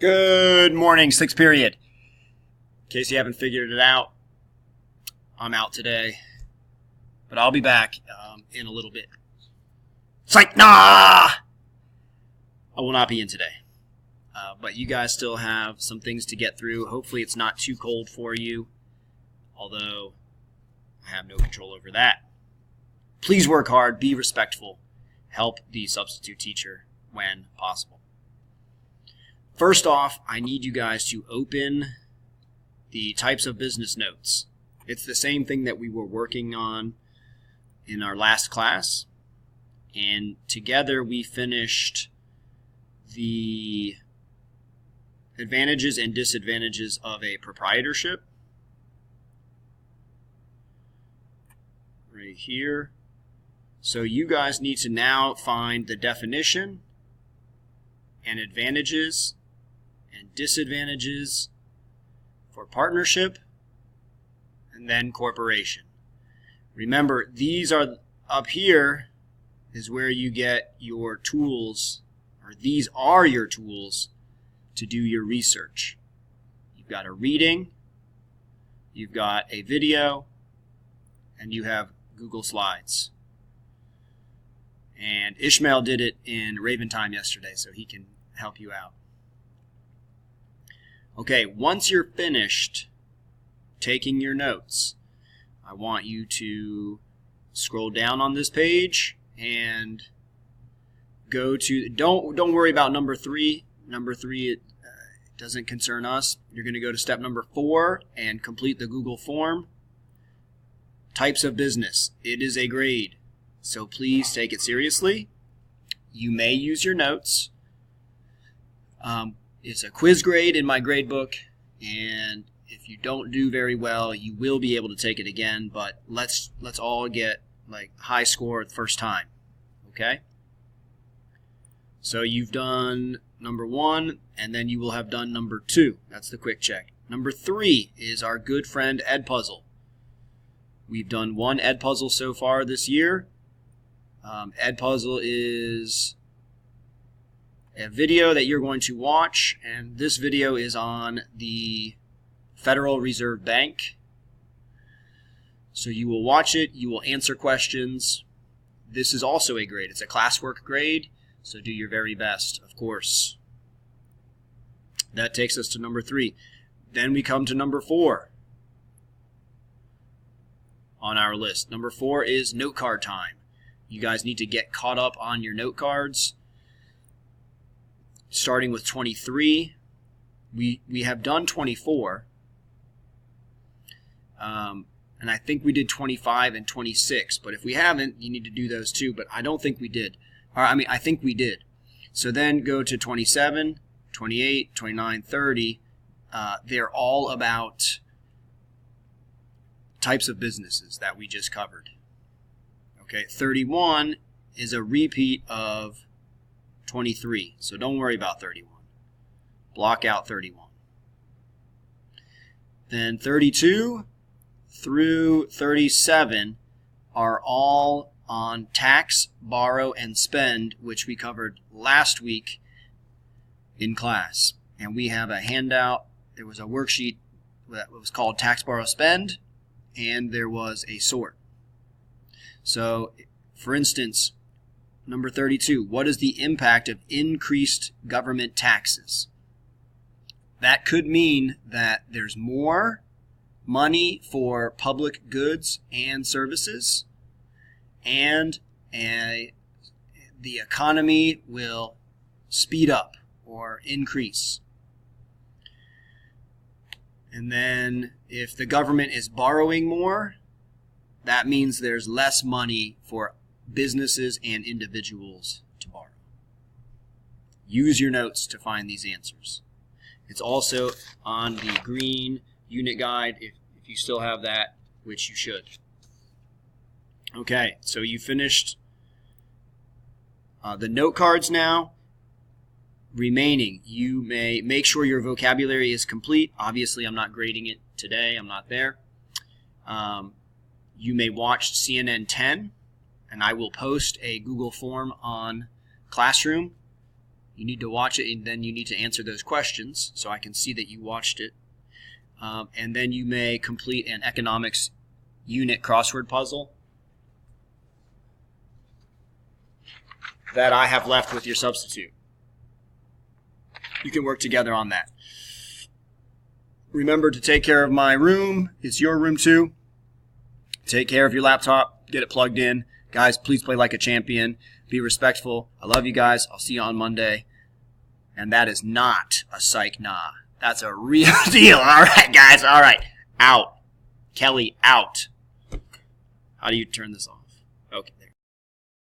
Good morning, sixth period. In case you haven't figured it out, I'm out today, but I'll be back in a little bit. Psych, nah! I will not be in today, but you guys still have some things to get through. Hopefully it's not too cold for you, although I have no control over that. Please work hard, be respectful, help the substitute teacher when possible. First off, I need you guys to open the types of business notes. It's the same thing that we were working on in our last class. And together we finished the advantages and disadvantages of a proprietorship. Right here. So you guys need to now find the definition and advantages and disadvantages for partnership and then corporation. Remember, these are up here is where you get your tools, or these are your tools to do your research. You've got a reading, you've got a video, and you have Google Slides. And Ishmael did it in Raven Time yesterday, so he can help you out. Okay, once you're finished taking your notes, I want you to scroll down on this page and go to, don't worry about number 3. Number 3, it doesn't concern us. You're going to go to step number 4 and complete the Google form. Types of business. It is a grade, so please take it seriously. You may use your notes. It's a quiz grade in my grade book, and if you don't do very well, you will be able to take it again, but let's all get like high score the first time, okay? So you've done number 1, and then you will have done number 2. That's the quick check. Number 3 is our good friend Edpuzzle. We've done 1 Edpuzzle so far this year. Edpuzzle is a video that you're going to watch, and this video is on the Federal Reserve Bank. So you will watch it, you will answer questions. This is also a grade. It's a classwork grade, so do your very best, of course. That takes us to number 3. Then we come to number 4 on our list. Number 4 is note card time. You guys need to get caught up on your note cards. Starting with 23, we have done 24, and I think we did 25 and 26, but if we haven't, you need to do those too, but I don't think we did. I think we did. So then go to 27, 28, 29, 30. They're all about types of businesses that we just covered. Okay, 31 is a repeat of 23, so don't worry about 31. Block out 31. Then 32 through 37 are all on tax, borrow, and spend, which we covered last week in class. And we have a handout. There was a worksheet that was called tax, borrow, spend, and there was a sort. So, for instance, number 32, what is the impact of increased government taxes? That could mean that there's more money for public goods and services, and the economy will speed up or increase. And then if the government is borrowing more, that means there's less money for businesses and individuals to borrow. Use your notes to find these answers. It's also on the green unit guide if you still have that, which you should. Okay, so you finished the note cards now. Remaining, you may make sure your vocabulary is complete. Obviously, I'm not grading it today. I'm not there. You may watch CNN 10, and I will post a Google form on Classroom. You need to watch it, and then you need to answer those questions so I can see that you watched it. And then you may complete an economics unit crossword puzzle that I have left with your substitute. You can work together on that. Remember to take care of my room. It's your room too. Take care of your laptop. Get it plugged in. Guys, please play like a champion. Be respectful. I love you guys. I'll see you on Monday. And that is not a psych nah. That's a real deal. All right, guys. All right. Out. Kelly, out. How do you turn this off? Okay, there.